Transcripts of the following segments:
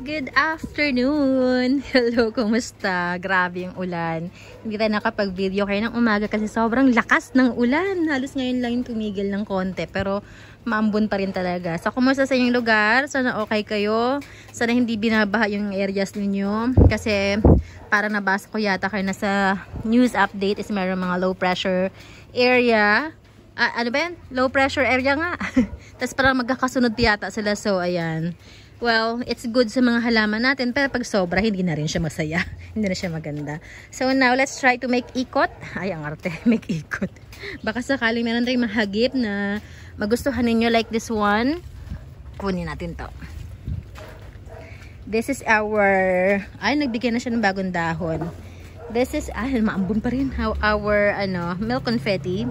Good afternoon! Hello, kumusta? Grabe yung ulan. Hindi tayo nakapag-video kayo ng umaga kasi sobrang lakas ng ulan. Halos ngayon lang yung tumigil ng konti pero maambon pa rin talaga. So, kumusta sa inyong lugar? Sana okay kayo. Sana hindi binabaha yung areas ninyo. Kasi para nabasa ko yata kayo nasa news update is mayroong mga low pressure area. Ano ba yan? Low pressure area nga. Tapos parang magkakasunod yata sila. So, ayan. Well, it's good sa mga halaman natin, pero pag sobra, hindi na rin siya masaya. Hindi na siya maganda. So now, let's try to make ikot. Ay, ang arte, make ikot. Baka sakaling meron tayong mahagip na magustuhan ninyo like this one. Kunin natin to. This is our... Ay, nagbigay na siya ng bagong dahon. This is... Ay, maambun pa rin. Our, milk confetti.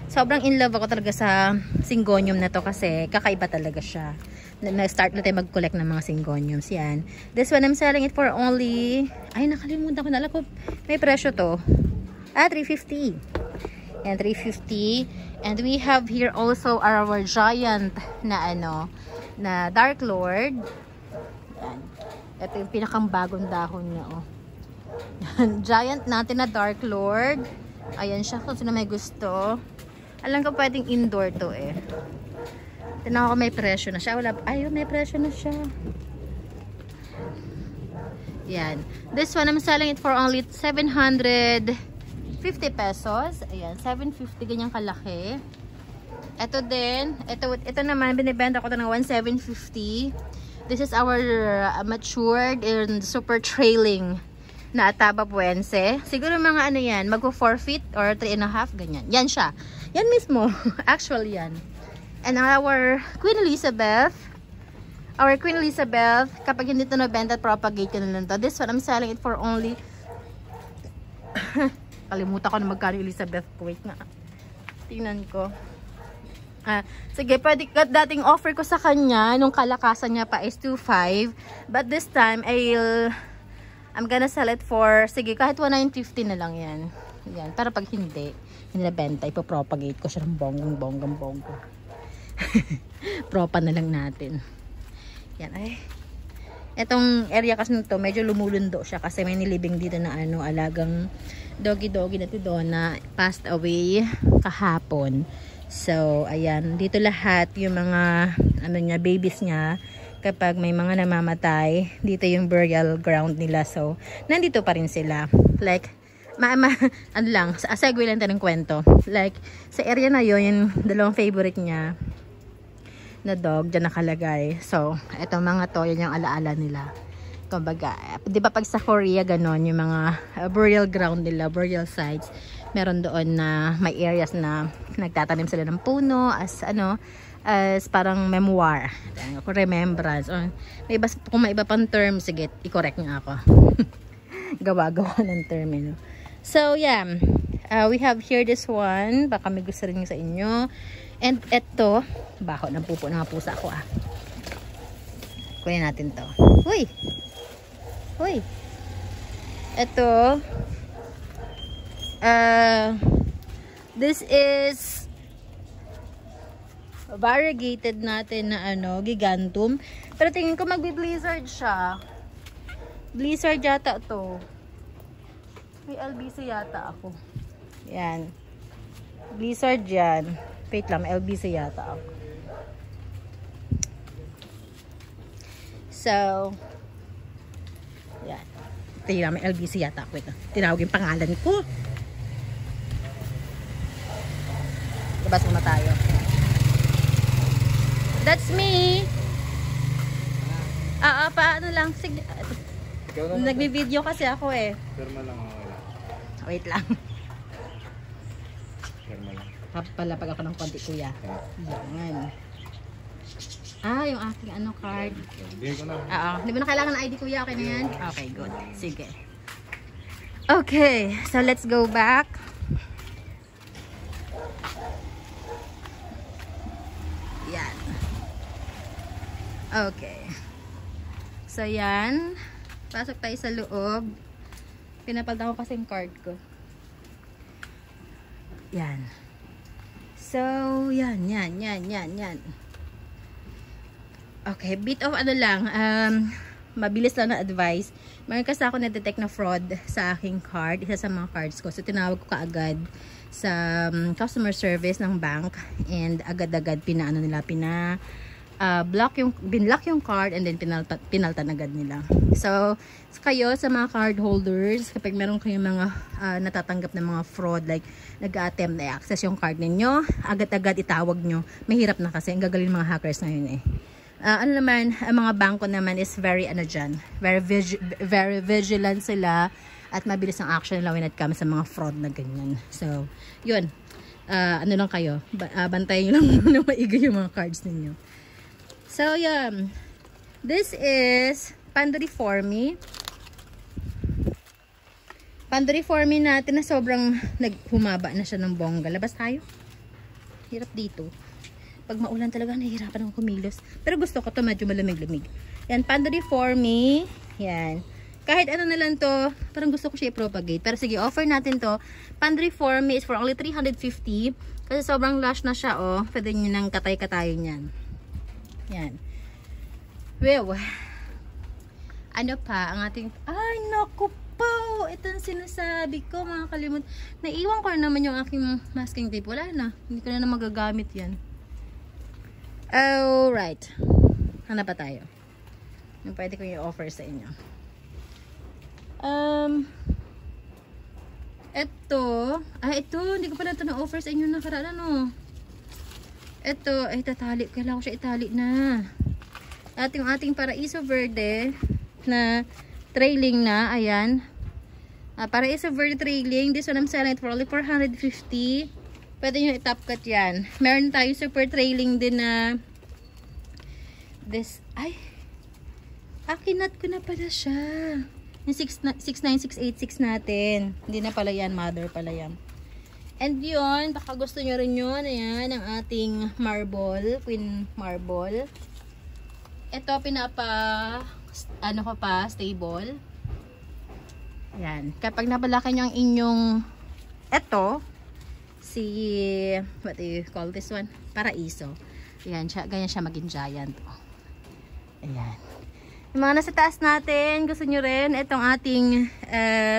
Sobrang in love ako talaga sa syngonium na to kasi kakaiba talaga siya. Na-start na tayo mag-collect ng mga syngoniums. Yan. This one, I'm selling it for only... Ay, nakalimutan ko na. Alam ko, may presyo to. $350. And $350. And we have here also our giant na na Dark Lord. Yan. Ito yung pinakang bagong dahon niya, oh. Yan. Giant natin na Dark Lord. Ayan siya. Kung sino may gusto. Alam ko pwedeng indoor to eh. Tinawag ko may presyo na siya. Wala. Ayun, may presyo na siya. Yan. This one, I'm selling it for only 750 pesos. Ayan, 750 ganyang kalaki. Ito din. Ito naman, binibenta ko ito ng 1,750. This is our matured and super trailing na Ataba Buense. Siguro mga yan, magpo 4 feet or 3.5, ganyan. Yan siya. Yan mismo. Actually, yan. And our Queen Elizabeth, kapag hindi ito nabenta, propagate ko na lang to. This one, I'm selling it for only... Kalimutan ko na magkano Elizabeth. Wait na. Tingnan ko. Sige, pwede, dating offer ko sa kanya, nung kalakasan niya pa is 2.5. But this time, I'm gonna sell it for, sige, kahit 1,950 na lang yan. Yan. Pero pag hindi nabenta, ipopropagate ko siya ng bonggang. Propa na lang natin. Yan ay. Etong area kasi nito medyo lumulundo siya kasi may nilibing dito na alagang doggy na tido na passed away kahapon. So ayan, dito lahat yung mga babies niya kapag may mga namamatay, dito yung burial ground nila. So nandito pa rin sila. Like segue lang tayo ng kwento. Like sa area na yun, yung dalawang favorite niya na dog dyan nakalagay. So, etong mga to, yun yung alaala nila. Kumbaga, di ba pag sa Korea ganon, yung mga burial ground nila, burial sites, meron doon na may areas na nagtatanim sila ng puno as parang memoir, remembrance, or kung may iba pang term, sige, i-correct nga ako. Gawa ng term, So, yeah, we have here this one, baka may gusto rin sa inyo. And eto, baho ng pupo ng pusa ko Kunin natin to. Uy! Eto, this is variegated natin na gigantum. Pero tingin ko magbi-blizzard siya. Blizzard yata to. May LBC yata ako. Yan. Blizzard yan. Wait lang, LBC yata ako. So, yan. Tingnan, may LBC yata ako ito. Tinawag yung pangalan ko. Labas muna tayo. That's me. Paano lang. Sige. Nagbi-video kasi ako eh. Perma lang ako. Wait lang. Perma lang. Papalapag ako ng konti, kuya. Yan. Yung aking card. Hindi ko na. Hindi mo na kailangan ng ID, kuya. Okay na yan? Okay, good. Sige. Okay, so let's go back. Yan. Okay. So, yan. Pasok tayo sa loob. Pinapalda ko kasi yung card ko. Yan. So, yan. Okay, bit of mabilis lang na advice. Meron kasi ako na-detect na fraud sa aking card, isa sa mga cards ko. So, tinawag ko kaagad sa customer service ng bank and agad-agad binlock yung card and then pinaltan agad nila. So, kayo sa mga card holders, kapag meron kayong mga natatanggap na mga fraud, like nag-attempt na access yung card ninyo, agad-agad itawag nyo. Mahirap na kasi, ang gagaling mga hackers ngayon eh. Ano naman, ang mga bangko naman is very very vigilant sila at mabilis ang action nila when it comes sa mga fraud na ganyan. So, yun. Ano lang kayo, bantayan nyo lang muna maigi yung mga cards ninyo. So, yeah. This is Pandoriforme. Pandoriforme natin na sobrang naghumaba na siya ng bongga. Labas tayo. Hirap dito. Pag maulan talaga, nahihirapan akong kumilos. Pero gusto ko to medyo malamig-lamig. Yan, Pandoriforme. Yan. Kahit ano na lang to, parang gusto ko siya i-propagate. Pero sige, offer natin to. Pandoriforme is for only 350. Kasi sobrang lush na siya, oh. Pwede nyo nang katay-katayo niyan. Yan. Well, ano pa ang ating... Ay, naku po! Ito ang sinasabi ko, mga kalimut. Naiwan ko naman yung aking masking tape. Wala na. Hindi ko na magagamit yan. Alright. Hanap pa tayo. Yung pwede ko i-offer sa inyo. Ito. Hindi ko pala ito na-offer sa inyo nakaraan, ano. Ito, ay tatali. Kailangan ko siya itali na. Ating Paraiso Verde na trailing na. Ayan. Paraiso Verde trailing. This one I'm selling it for only 450. Pwede nyo i-top cut yan. Meron tayo super trailing din na this. Ay. Kinat ko na pala siya. Yung 69686 natin. Hindi na pala yan. Mother pala yan. And yun, baka gusto nyo rin yun. Ayan, ang ating marble, queen marble. Ito, stable. Ayan, kapag napalaki nyo ang inyong, what do you call this one? Paraiso. Ayan, ganyan siya maging giant. Ayan. Yung mga nasa taas natin, gusto nyo rin, itong ating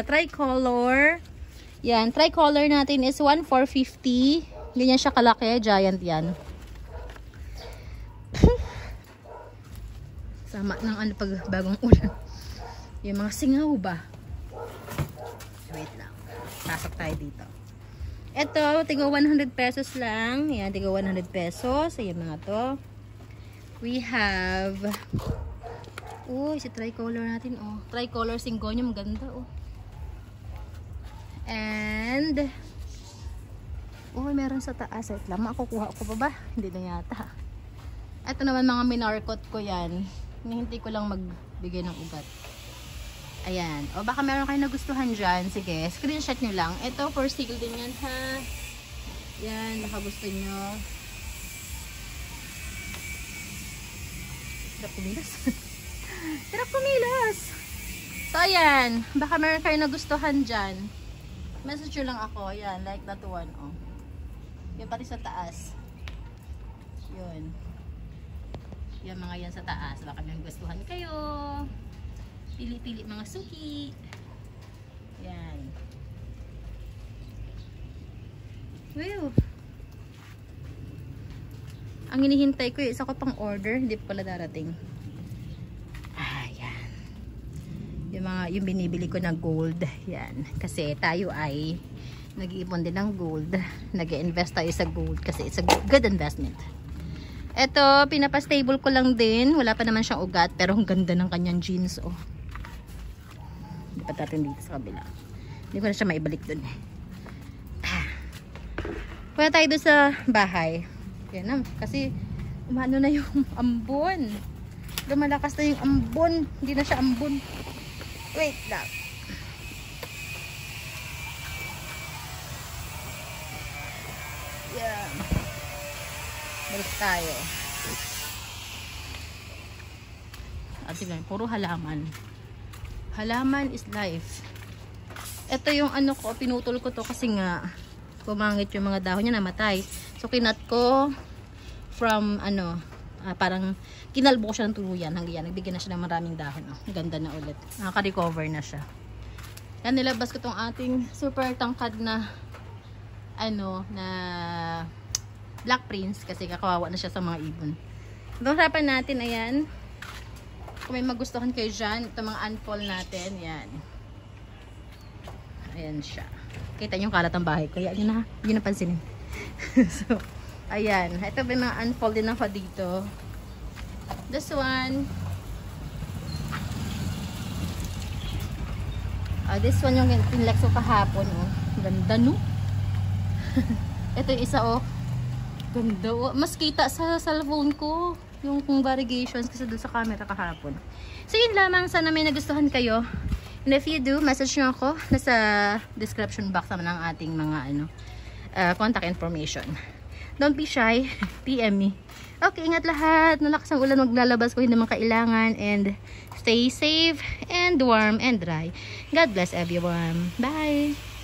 tricolor. Yan, tricolor natin is 1,450. Ganyan siya kalaki, giant yan. Sama ng pag bagong ulan. Yung mga singaw ba? Wait lang. Pasok tayo dito. Ito, tigo 100 pesos lang. Yan, tigo 100 pesos. Ayan mga to. We have si tricolor natin, oh. Tricolor Syngonium, ganda, oh. And meron sa taas. Wait lang, makukuha ko pa ba? Hindi na yata. Ito naman mga minarkot ko yan. Hinihintay ko lang magbigay ng ugat. Ayan. O baka meron kayo nagustuhan dyan. Sige, screenshot nyo lang. Ito for sale din yan, ha. Yan, baka gusto nyo. Hirap kumilos. Hirap kumilos. So ayan, baka meron kayo nagustuhan dyan. Message nyo lang ako. Yan, like that one. Oh. Yan pati sa taas. Yun. Yan mga yan sa taas. Baka may gustuhan kayo. Pili-pili mga suki. Yan. Well. Ang hinihintay ko, isa ko pang order. Hindi pa pala darating. Yung binibili ko ng gold, yan, kasi tayo ay nag-iipon din ng gold, nag-invest tayo sa gold kasi it's a good investment. Ito, pinapa-stable ko lang din, wala pa naman siyang ugat, pero ang ganda ng kanyang jeans, oh. Hindi pa natin dito sa kabila, hindi ko na siya maibalik dun. Punta tayo doon sa bahay, yan na, kasi umano na yung ambon, lumalakas na yung ambon, hindi na siya ambon. Wait lang. Yeah. Balik tayo. Tingnan, puro halaman. Halaman is life. Ito yung ko, pinutol ko to kasi nga pumangit yung mga dahon niya, namatay. So kinat ko from parang kinalbo ko siya ng tuluyan hanggang yan. Nagbigyan na siya ng maraming dahon. Oh, ganda na ulit. Nakaka-recover na siya. Yan, nilabas ko tong ating super tangkad na na Black Prince kasi kakawawa na siya sa mga ibon. Itong harapan natin, ayan. Kung may magustuhan kayo dyan, itong mga unfall natin, yan. Ayan siya. Kita niyo yung kalat ng bahay ko. Yan na, yun na pansinin. So, ayan. Ito may mga unfold din ako dito. This one. This one yung pinlex ko kahapon. Oh. Ganda, no? Ito yung isa, oh. Ganda, oh. Mas kita sa cellphone ko yung variegations kasi doon sa camera kahapon. So, yun lamang. Sana may nagustuhan kayo. And if you do, message nyo ako. Nasa description box naman ang ating mga contact information. Don't be shy. PM me. Okay, ingat lahat. Nalakas ang ulan, maglalabas ko hindi man kailangan. And stay safe and warm and dry. God bless everyone. Bye!